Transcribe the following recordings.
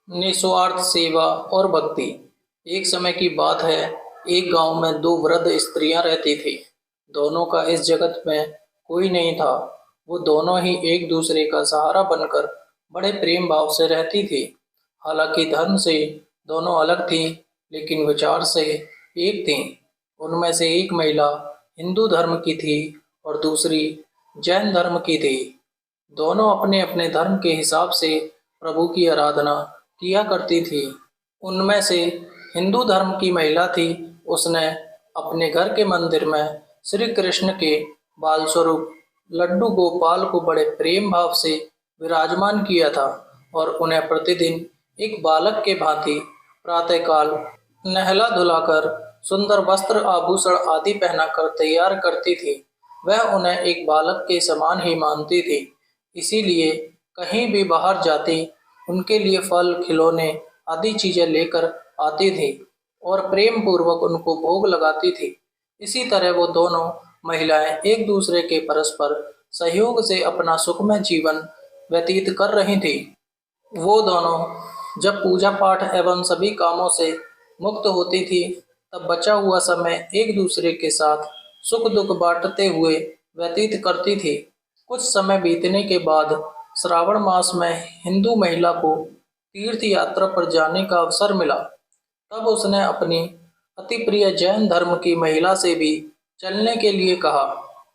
निस्वार्थ सेवा और भक्ति। एक समय की बात है, एक गांव में दो वृद्ध स्त्रियां रहती थी। दोनों का इस जगत में कोई नहीं था। वो दोनों ही एक दूसरे का सहारा बनकर बड़े प्रेम भाव से रहती थी। हालांकि धर्म से दोनों अलग थीं, लेकिन विचार से एक थीं। उनमें से एक महिला हिंदू धर्म की थी और दूसरी जैन धर्म की थी। दोनों अपने अपने धर्म के हिसाब से प्रभु की आराधना किया करती थी। उनमें से हिंदू धर्म की महिला थी। उसने अपने घर के मंदिर में श्री कृष्ण के बाल स्वरूप लड्डू गोपाल को बड़े प्रेम भाव से विराजमान किया था और उन्हें प्रतिदिन एक बालक के भांति प्रातःकाल नहला धुलाकर सुंदर वस्त्र आभूषण आदि पहनाकर तैयार करती थी। वह उन्हें एक बालक के समान ही मानती थी, इसीलिए कहीं भी बाहर जाती उनके लिए फल खिलौने आदि चीजें लेकर आती थी और प्रेम पूर्वक उनको भोग लगाती थी। इसी तरह वो दोनों महिलाएं एक दूसरे के परस्पर सहयोग से अपना सुखमय जीवन व्यतीत कर रही थी। वो दोनों जब पूजा पाठ एवं सभी कामों से मुक्त होती थी, तब बचा हुआ समय एक दूसरे के साथ सुख दुख बांटते हुए व्यतीत करती थी। कुछ समय बीतने के बाद श्रावण मास में हिंदू महिला को तीर्थ यात्रा पर जाने का अवसर मिला। तब उसने अपनी अति प्रिय जैन धर्म की महिला से भी चलने के लिए कहा,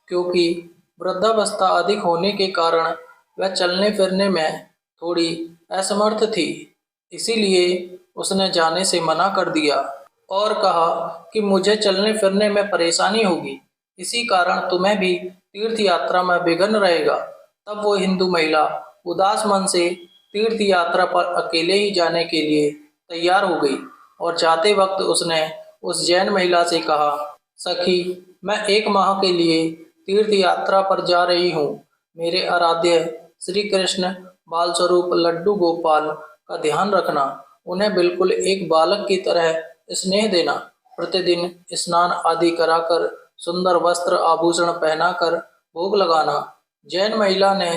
क्योंकि वृद्धावस्था अधिक होने के कारण वह चलने फिरने में थोड़ी असमर्थ थी। इसीलिए उसने जाने से मना कर दिया और कहा कि मुझे चलने फिरने में परेशानी होगी, इसी कारण तुम्हें भी तीर्थ यात्रा में विघ्न रहेगा। तब वो हिंदू महिला उदास मन से तीर्थ यात्रा पर अकेले ही जाने के लिए तैयार हो गई और जाते वक्त उसने उस जैन महिला से कहा, सखी, मैं 1 माह के लिए तीर्थ यात्रा पर जा रही हूँ। मेरे आराध्य श्री कृष्ण बाल स्वरूप लड्डू गोपाल का ध्यान रखना। उन्हें बिल्कुल एक बालक की तरह स्नेह देना। प्रतिदिन स्नान आदि कराकर सुंदर वस्त्र आभूषण पहनाकर भोग लगाना। जैन महिला ने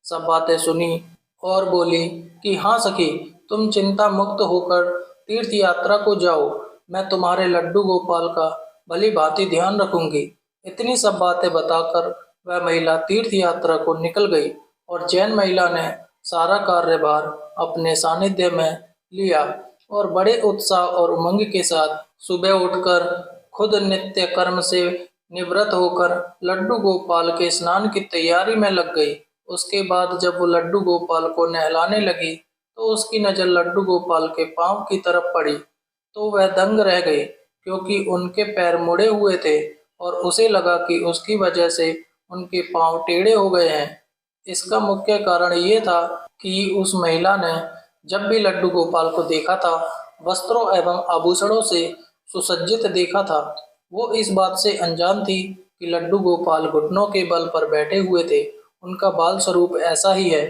सब बातें सुनी और बोली कि हाँ सखी, तुम चिंता मुक्त होकर तीर्थ यात्रा को जाओ। मैं तुम्हारे लड्डू गोपाल का भली भांति ध्यान रखूंगी। इतनी सब बातें बताकर वह महिला तीर्थ यात्रा को निकल गई और जैन महिला ने सारा कार्यभार अपने सानिध्य में लिया और बड़े उत्साह और उमंग के साथ सुबह उठकर खुद नित्य कर्म से निवृत्त होकर लड्डू गोपाल के स्नान की तैयारी में लग गई। उसके बाद जब वो लड्डू गोपाल को नहलाने लगी तो उसकी नज़र लड्डू गोपाल के पांव की तरफ पड़ी, तो वह दंग रह गई, क्योंकि उनके पैर मुड़े हुए थे और उसे लगा कि उसकी वजह से उनके पांव टेढ़े हो गए हैं। इसका मुख्य कारण ये था कि उस महिला ने जब भी लड्डू गोपाल को देखा था, वस्त्रों एवं आभूषणों से सुसज्जित देखा था। वो इस बात से अनजान थी कि लड्डू गोपाल घुटनों के बल पर बैठे हुए थे। उनका बाल स्वरूप ऐसा ही है।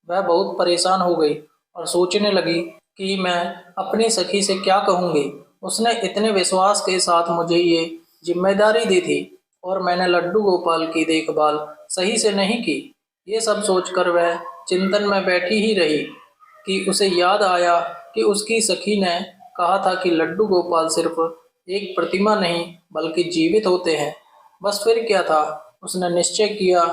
वह बहुत परेशान हो गई और सोचने लगी कि मैं अपनी सखी से क्या कहूँगी। उसने इतने विश्वास के साथ मुझे ये जिम्मेदारी दी थी और मैंने लड्डू गोपाल की देखभाल सही से नहीं की। ये सब सोचकर वह चिंतन में बैठी ही रही कि उसे याद आया कि उसकी सखी ने कहा था कि लड्डू गोपाल सिर्फ एक प्रतिमा नहीं बल्कि जीवित होते हैं। बस फिर क्या था, उसने निश्चय किया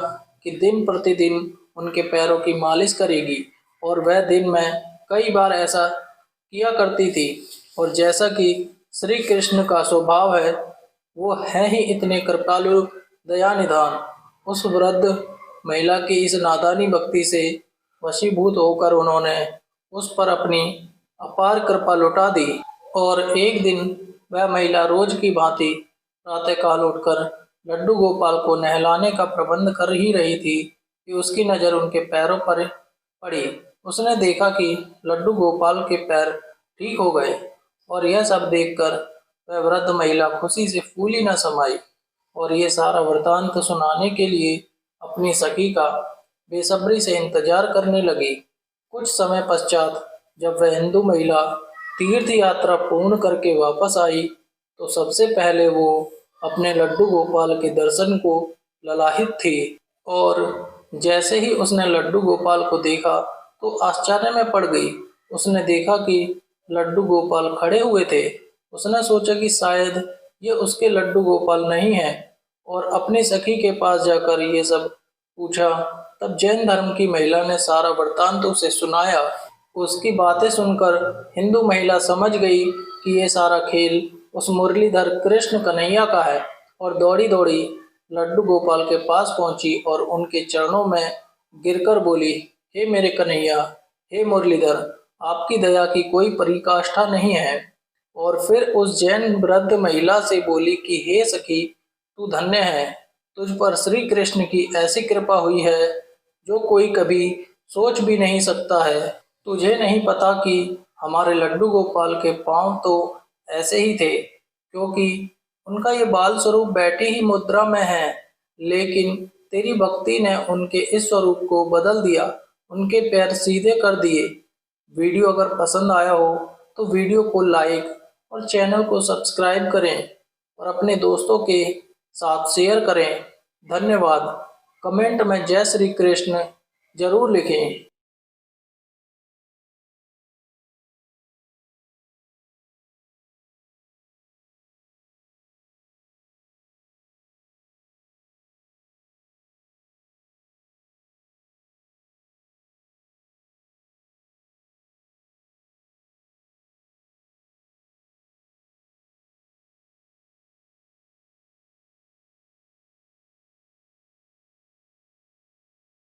कि दिन प्रतिदिन उनके पैरों की मालिश करेगी और वह दिन में कई बार ऐसा किया करती थी। और जैसा कि श्री कृष्ण का स्वभाव है, वो है ही इतने कृपालु दया निधान। उस वृद्ध महिला की इस नादानी भक्ति से वशीभूत होकर उन्होंने उस पर अपनी अपार कृपा लुटा दी और एक दिन वह महिला रोज की भांति प्रातःकाल उठकर लड्डू गोपाल को नहलाने का प्रबंध कर ही रही थी कि उसकी नज़र उनके पैरों पर पड़ी। उसने देखा कि लड्डू गोपाल के पैर ठीक हो गए और यह सब देखकर वह वृद्ध महिला खुशी से फूली न समाई और ये सारा वृतांत सुनाने के लिए अपनी सखी का बेसब्री से इंतजार करने लगी। कुछ समय पश्चात जब वह हिंदू महिला तीर्थ यात्रा पूर्ण करके वापस आई, तो सबसे पहले वो अपने लड्डू गोपाल के दर्शन को ललाहित थी और जैसे ही उसने लड्डू गोपाल को देखा तो आश्चर्य में पड़ गई। उसने देखा कि लड्डू गोपाल खड़े हुए थे। उसने सोचा कि शायद ये उसके लड्डू गोपाल नहीं है और अपनी सखी के पास जाकर ये सब पूछा। तब जैन धर्म की महिला ने सारा वृत्तांत उसे सुनाया। उसकी बातें सुनकर हिंदू महिला समझ गई कि ये सारा खेल उस मुरलीधर कृष्ण कन्हैया का है और दौड़ी दौड़ी लड्डू गोपाल के पास पहुंची और उनके चरणों में गिरकर बोली, हे मेरे कन्हैया, हे मुरलीधर, आपकी दया की कोई पराकाष्ठा नहीं है। और फिर उस जैन वृद्ध महिला से बोली कि हे सखी, तू धन्य है, तुझ पर श्री कृष्ण की ऐसी कृपा हुई है जो कोई कभी सोच भी नहीं सकता है। तुझे नहीं पता कि हमारे लड्डू गोपाल के पांव तो ऐसे ही थे, क्योंकि उनका ये बाल स्वरूप बैठी ही मुद्रा में है, लेकिन तेरी भक्ति ने उनके इस स्वरूप को बदल दिया, उनके पैर सीधे कर दिए। वीडियो अगर पसंद आया हो तो वीडियो को लाइक और चैनल को सब्सक्राइब करें और अपने दोस्तों के साथ शेयर करें। धन्यवाद। कमेंट में जय श्री कृष्ण जरूर लिखें।